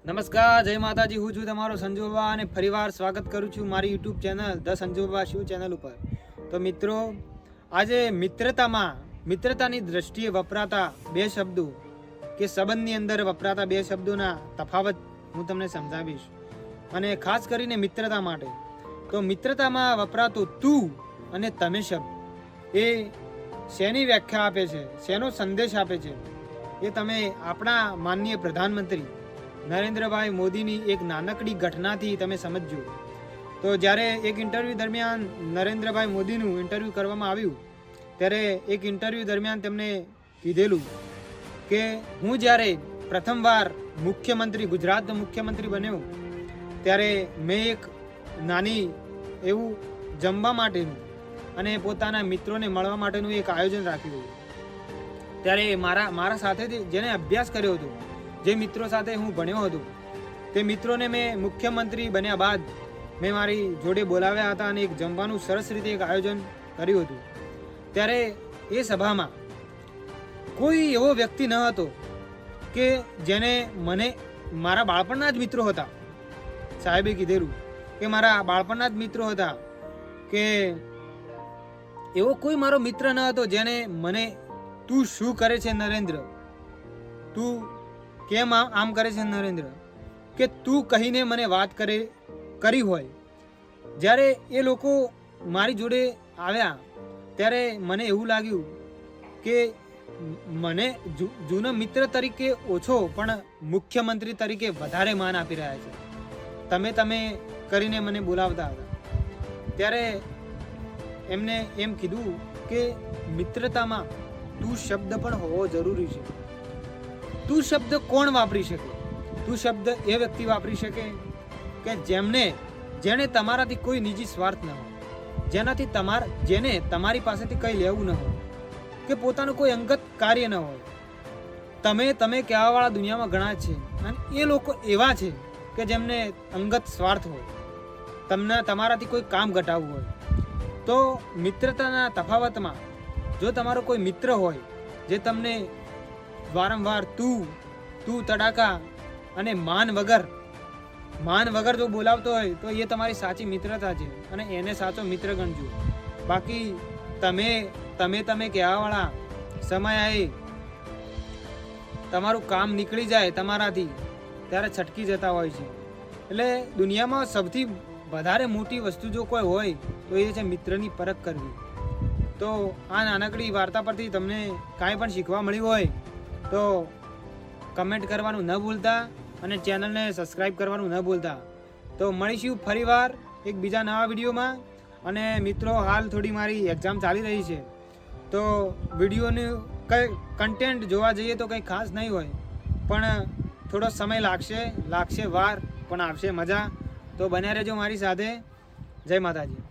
નમસ્કાર, જય માતાજી. હું છું તમારો સંજોબા અને ફરીવાર સ્વાગત કરું છું મારી YouTube channel the Sanjoba Shiv channel ઉપર. તો મિત્રો, આજે મિત્રતાની દ્રષ્ટિએ વપરાતા બે શબ્દો કે સંબંધની અંદર વપરાતા બે શબ્દોના તફાવત હું તમને સમજાવીશ. અને ખાસ કરીને મિત્રતા માટે તો મિત્રતામાં વપરાતો તું અને તમે શબ્દ એ શેની વ્યાખ્યા આપે છે, શેનો સંદેશ આપે છે, એ તમે આપણા માનનીય પ્રધાનમંત્રી નરેન્દ્રભાઈ મોદીની એક નાનકડી ઘટનાથી તમે સમજજો. તો જ્યારે એક ઇન્ટરવ્યૂ દરમિયાન નરેન્દ્રભાઈ મોદીનું ઇન્ટરવ્યૂ કરવામાં આવ્યું, ત્યારે એક ઇન્ટરવ્યૂ દરમિયાન તેમણે કીધેલું કે હું જ્યારે પ્રથમવાર ગુજરાતનો મુખ્યમંત્રી બન્યો ત્યારે મેં એક નાની એવું જમવા માટેનું અને પોતાના મિત્રોને મળવા માટેનું એક આયોજન રાખ્યું. ત્યારે મારા સાથે જેને અભ્યાસ કર્યો હતો, જે મિત્રો સાથે હું ભણ્યો હતો, તે મિત્રોને મેં મુખ્યમંત્રી બન્યા બાદ મેં મારી જોડે બોલાવ્યા હતા અને એક જમવાનું સરસ રીતે એક આયોજન કર્યું હતું. ત્યારે એ સભામાં કોઈ એવો વ્યક્તિ ન હતો કે જેને મારા બાળપણના જ મિત્રો હતા. સાહેબે કીધેલું કે મારા બાળપણના જ મિત્રો હતા, કે એવો કોઈ મારો મિત્ર ન હતો જેને મને તું શું કરે છે નરેન્દ્ર, તું કેમ આમ કરે છે નરેન્દ્ર, કે તું કહીને મને વાત કરી હોય. જ્યારે એ લોકો મારી જોડે આવ્યા ત્યારે મને એવું લાગ્યું કે મને જૂનો મિત્ર તરીકે ઓછો પણ મુખ્યમંત્રી તરીકે વધારે માન આપી રહ્યા છે. તમે કરીને મને બોલાવતા હતા. ત્યારે એમને એમ કીધું કે મિત્રતામાં તું શબ્દ પણ હોવો જરૂરી છે. તું શબ્દ કોણ વાપરી શકે? તું શબ્દ એ વ્યક્તિ વાપરી શકે કે જેને તમારાથી કોઈ નિજી સ્વાર્થ ન હોય, જેને તમારી પાસેથી કંઈ લેવું ન હોય, કે પોતાનું કોઈ અંગત કાર્ય ન હોય. તમે કહેવાવાળા દુનિયામાં ઘણા છે, અને એ લોકો એવા છે કે જેમને અંગત સ્વાર્થ હોય, તમારાથી કોઈ કામ ઘટાડવું હોય. તો મિત્રતાના તફાવતમાં જો તમારો કોઈ મિત્ર હોય જે તમને વારંવાર તું તડાકા અને માન વગર જો બોલાવતો હોય તો એ તમારી સાચી મિત્રતા છે અને એને સાચો મિત્ર ગણજો. બાકી તમે કહેવાવાળા સમયે તમારું કામ નીકળી જાય તમારાથી ત્યારે છટકી જતા હોય છે. એટલે દુનિયામાં સૌથી વધારે મોટી વસ્તુ જો કોઈ હોય તો એ છે મિત્રની પરખ કરવી. તો આ નાનકડી વાર્તા પરથી તમને કાંઈ પણ શીખવા મળ્યું હોય તો કમેન્ટ કરવાનું ન ભૂલતા અને ચેનલને સબસ્ક્રાઈબ કરવાનું ન ભૂલતા. તો મળીશું ફરીવાર એક બીજા નવા વિડીયોમાં. અને મિત્રો, હાલ થોડી મારી એક્ઝામ ચાલી રહી છે, તો વિડીયોનું કંઈ કન્ટેન્ટ જોવા જઈએ તો કંઈ ખાસ નહીં હોય, પણ થોડો સમય લાગશે વાર, પણ આવશે મજા. તો બન્યા રહેજો મારી સાથે. જય માતાજી.